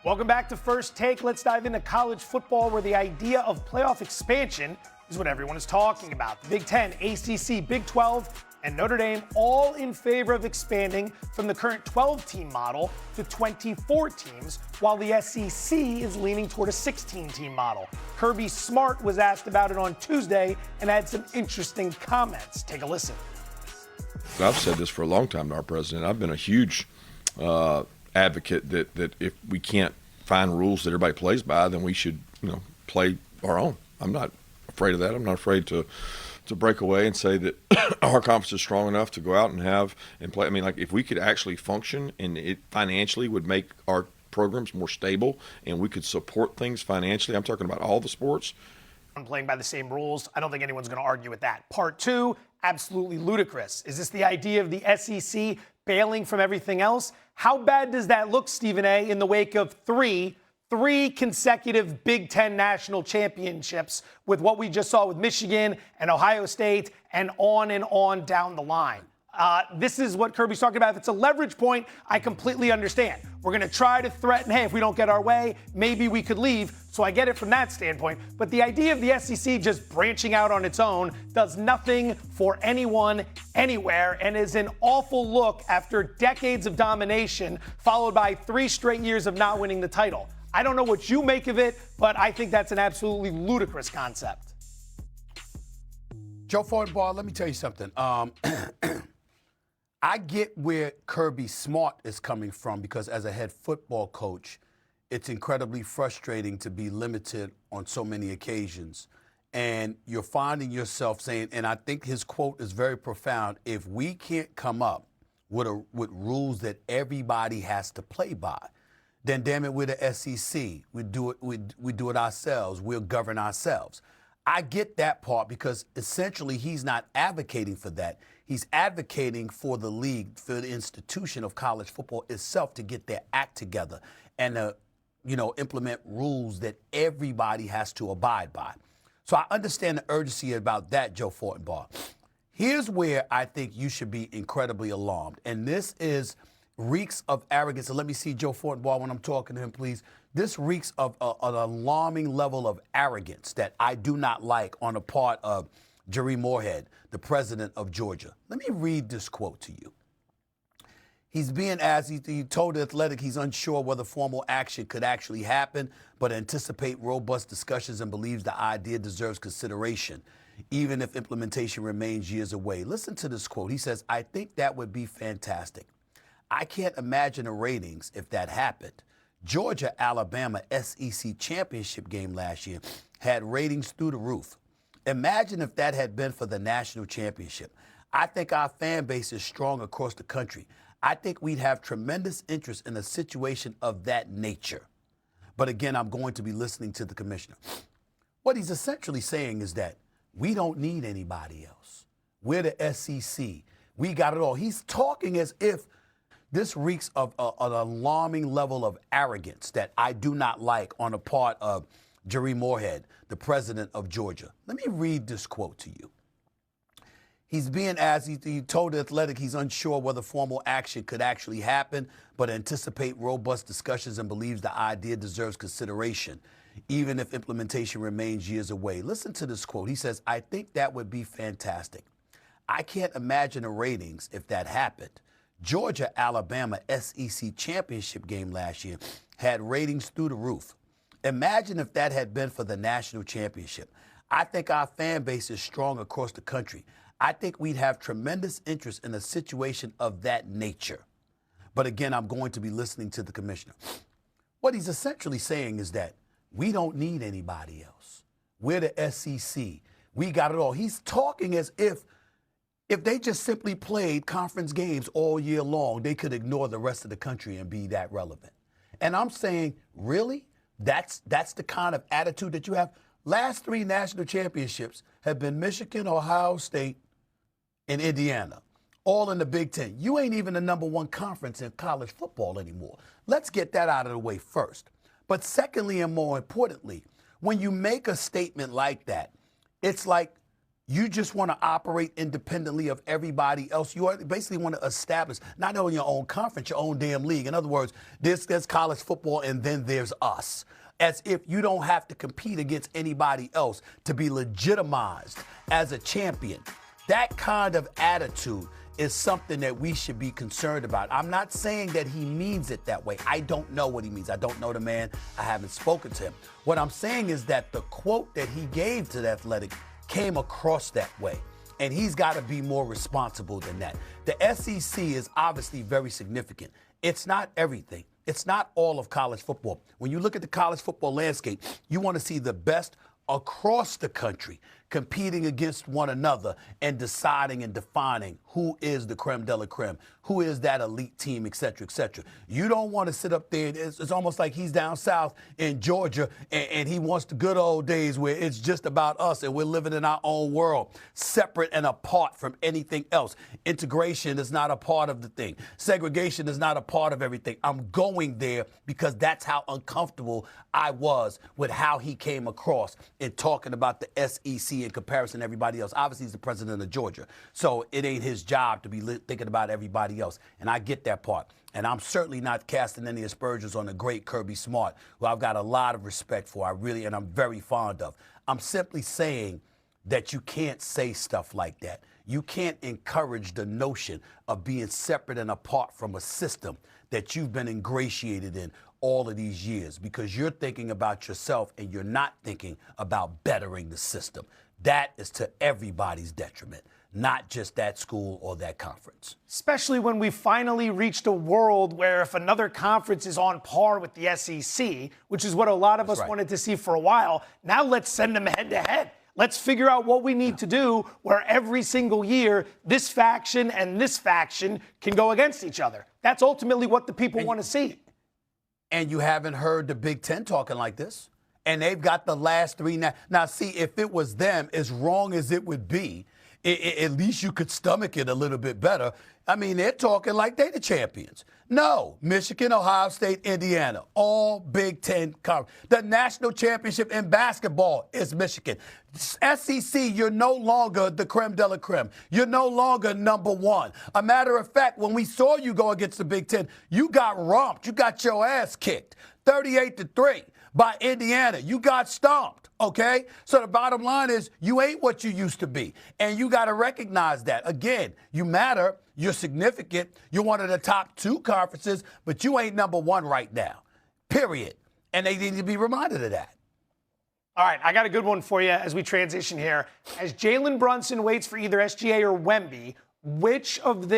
Welcome back to First Take. Let's dive into college football, where the idea of playoff expansion is what everyone is talking about. The Big Ten, ACC, Big 12, and Notre Dame all in favor of expanding from the current 12-team model to 24 teams, while the SEC is leaning toward a 16-team model. Kirby Smart was asked about it on Tuesday and had some interesting comments. Take a listen. I've said this for a long time to our president. I've been a huge advocate that if we can't find rules that everybody plays by, then we should, play our own. I'm not afraid of that. I'm not afraid to break away and say that our conference is strong enough to go out and play. I mean, like, if we could actually function and it financially would make our programs more stable and we could support things financially, I'm talking about all the sports. Playing by the same rules. I don't think anyone's going to argue with that. Part two, absolutely ludicrous. Is this the idea of the SEC bailing from everything else? How bad does that look, Stephen A., in the wake of three consecutive Big Ten national championships with what we just saw with Michigan and Ohio State and on down the line? This is what Kirby's talking about. If it's a leverage point, I completely understand. We're going to try to threaten, hey, if we don't get our way, maybe we could leave. So I get it from that standpoint. But the idea of the SEC just branching out on its own does nothing for anyone, anywhere, and is an awful look after decades of domination, followed by 3 straight years of not winning the title. I don't know what you make of it, but I think that's an absolutely ludicrous concept. Joe Fortenbaugh, let me tell you something. I get where Kirby Smart is coming from, because as a head football coach, it's incredibly frustrating to be limited on so many occasions. And you're finding yourself saying, and I think his quote is very profound, if we can't come up with rules that everybody has to play by, then damn it, we're the SEC. We do it ourselves. We'll govern ourselves. I get that part, because essentially he's not advocating for that. He's advocating for the league, for the institution of college football itself to get their act together and implement rules that everybody has to abide by. So I understand the urgency about that, Joe Fortenbaugh. Here's where I think you should be incredibly alarmed, and this reeks of arrogance. And let me see Joe Fortenbaugh when I'm talking to him, please. This reeks of an alarming level of arrogance that I do not like on the part of Jerry Moorhead, the president of Georgia. Let me read this quote to you. He's being asked, he told The Athletic he's unsure whether formal action could actually happen, but anticipate robust discussions and believes the idea deserves consideration, even if implementation remains years away. Listen to this quote. He says, I think that would be fantastic. I can't imagine the ratings if that happened. Georgia-Alabama SEC championship game last year had ratings through the roof. Imagine if that had been for the national championship. I think our fan base is strong across the country. I think we'd have tremendous interest in a situation of that nature. But again, I'm going to be listening to the commissioner. What he's essentially saying is that we don't need anybody else. We're the SEC. We got it all. He's talking as if this reeks of an alarming level of arrogance that I do not like on the part of Jerry Moorhead, the president of Georgia. Let me read this quote to you. He's being asked, he told The Athletic he's unsure whether formal action could actually happen, but anticipate robust discussions and believes the idea deserves consideration, even if implementation remains years away. Listen to this quote. He says, I think that would be fantastic. I can't imagine the ratings if that happened. Georgia-Alabama SEC championship game last year had ratings through the roof. Imagine if that had been for the national championship. I think our fan base is strong across the country. I think we'd have tremendous interest in a situation of that nature. But again, I'm going to be listening to the commissioner. What he's essentially saying is that we don't need anybody else. We're the SEC. We got it all. He's talking as if they just simply played conference games all year long, they could ignore the rest of the country and be that relevant. And I'm saying, really? That's the kind of attitude that you have? Last 3 national championships have been Michigan, Ohio State, and Indiana, all in the Big Ten. You ain't even the #1 conference in college football anymore. Let's get that out of the way first. But secondly, and more importantly, when you make a statement like that, it's like You just want to operate independently of everybody else. You basically want to establish not only your own conference, your own damn league. In other words, there's college football and then there's us. As if you don't have to compete against anybody else to be legitimized as a champion. That kind of attitude is something that we should be concerned about. I'm not saying that he means it that way. I don't know what he means. I don't know the man. I haven't spoken to him. What I'm saying is that the quote that he gave to The Athletic came across that way. And he's got to be more responsible than that. The SEC is obviously very significant. It's not everything. It's not all of college football. When you look at the college football landscape, you want to see the best across the country competing against one another and deciding and defining who is the creme de la creme, who is that elite team, et cetera, et cetera. You don't want to sit up there. It's almost like he's down south in Georgia and he wants the good old days where it's just about us and we're living in our own world, separate and apart from anything else. Integration is not a part of the thing. Segregation is not a part of everything. I'm going there because that's how uncomfortable I was with how he came across in talking about the SEC in comparison to everybody else. Obviously, he's the president of Georgia, so it ain't his job to be thinking about everybody else, and I get that part. And I'm certainly not casting any aspersions on the great Kirby Smart, who I've got a lot of respect for, and I'm very fond of. I'm simply saying that you can't say stuff like that. You can't encourage the notion of being separate and apart from a system that you've been ingratiated in all of these years because you're thinking about yourself and you're not thinking about bettering the system. That is to everybody's detriment, not just that school or that conference. Especially when we finally reached a world where if another conference is on par with the SEC, which is what a lot of us wanted to see for a while, now let's send them head to head. Let's figure out what we need to do where every single year this faction and this faction can go against each other. That's ultimately what the people want to see. And you haven't heard the Big Ten talking like this. And they've got the last three now. Now, see, if it was them, as wrong as it would be, at least you could stomach it a little bit better. I mean, they're talking like they're the champions. No, Michigan, Ohio State, Indiana, all Big Ten conference. The national championship in basketball is Michigan. SEC, you're no longer the creme de la creme. You're no longer number one. A matter of fact, when we saw you go against the Big Ten, you got romped. You got your ass kicked, 38-3 by Indiana. You got stomped, okay? So the bottom line is you ain't what you used to be. And you got to recognize that. Again, you matter. You're significant. You're one of the top two conferences, but you ain't number one right now, period. And they need to be reminded of that. All right, I got a good one for you as we transition here. As Jalen Brunson waits for either SGA or Wemby, which of this